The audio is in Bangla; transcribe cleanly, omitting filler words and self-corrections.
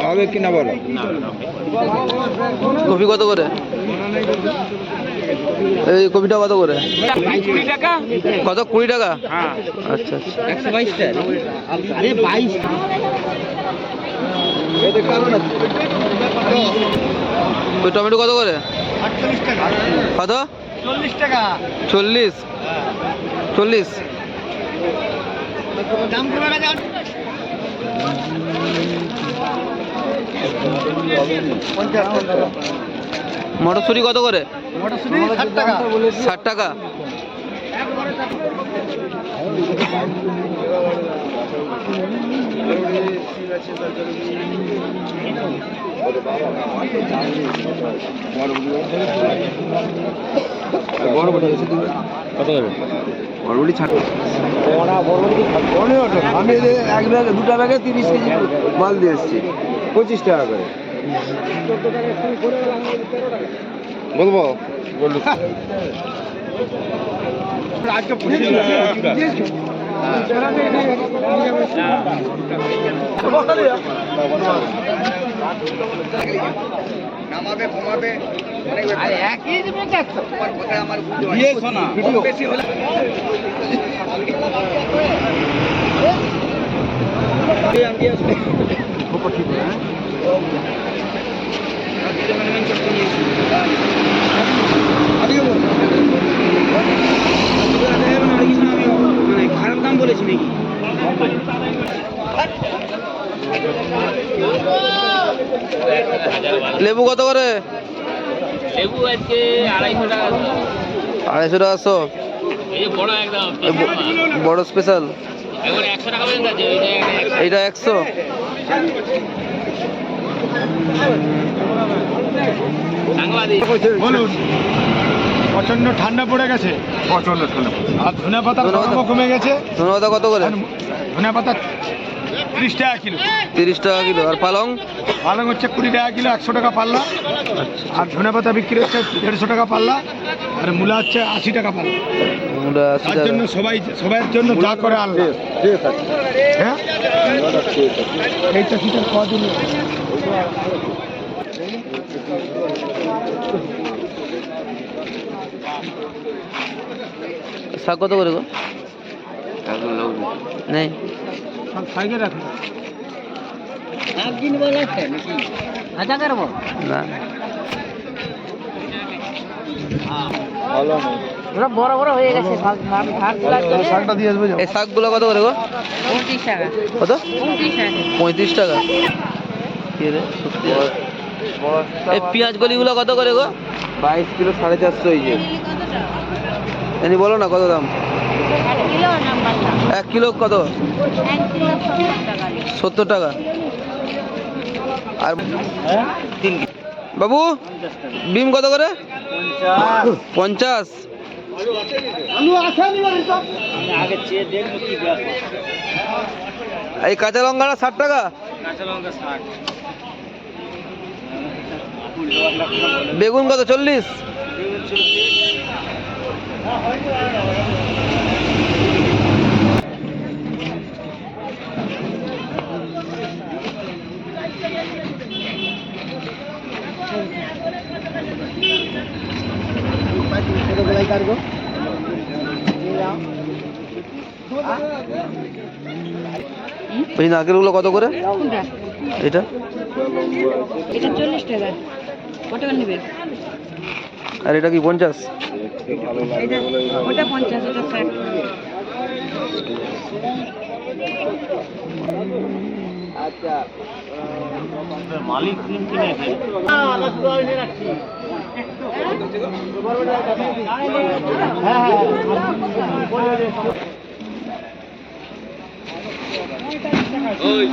হবে কিনা বলো। কপি কত করে? এই কপিটা কত করে? 20 টাকা। কত? 20 টাকা? হ্যাঁ। আচ্ছা আচ্ছা। 122 টাকা। আরে 22 ওই টমেটো কত করে? 48 টাকা। কত? 40 টাকা। 40? 40? দাম কমে গেছে। মটরশুঁটি কত করে? মটরশুঁটি 60 টাকা। 60 টাকা? কত করে? বড়বড়ি ছাড়। আমি এক ব্যাগে 2টা ব্যাগে 30 কেজি মাল দিয়ে এসেছি 25 টাকা করে। বলবো নামাবে কমাবে একই আমার বেশি হলে খারাপ দাম বলেছি নাকি? লেবু কত করে? লেবু আজকে 250 টাকা। 250 টাকা? এই যে বড় একদম বড় স্পেশাল এখন 100 টাকা পর্যন্ত আছে। এইটা 100? বলুন। প্রচন্ড ঠান্ডা পড়ে গেছে। প্রচন্ড ঠান্ডা। আর ধনে পাতা কমে গেছে। ধনে পাতা কত করে? ধনে পাতা 30 টাকা কিলো। 30 টাকা কিলো। আর পালং? পালং হচ্ছে 20 টাকা কিলো, 100 টাকা পাল্লা। আর ধনে পাতা বিক্রি হচ্ছে 150 টাকা পাল্লা। আর মূলা হচ্ছে 80 টাকা পাল্লা। তার জন্য সবাই জন্য যা করে আল্লাহ। হ্যাঁ এইটা কি খাওয়া দিল? শাক কত করে গো? নেই সাইডে রাখুন। না। বড় বড় হয়ে গেছে। শাকটা দিয়ে আসবে। এই শাকগুলো কত করে গো? 29 টাকা। কত? 29 টাকা। 35 টাকা? কি রে সত্যি? এই পেঁয়াজ গলিগুলো কত করে গো? 22 কিলো 450 হয়েছে। এনি বলো না কত দাম? 1 কিলো নাম্বার দাম। 1 কিলো কত? 1 কিলো 70 টাকা। 70 টাকা। আর বাবু বিম কত করে? 50? এই কাঁচা লঙ্কাটা 60 টাকা? বেগুন কত? 40? ওই নারকেলগুলো কত করে? কোনটা? এটা এটা 40 টাকা। কত করে নেবে? আর এটা কি 50? এটা ওটা 50, ওটা 60। আচ্ছা মালিক কিনেছে। ওই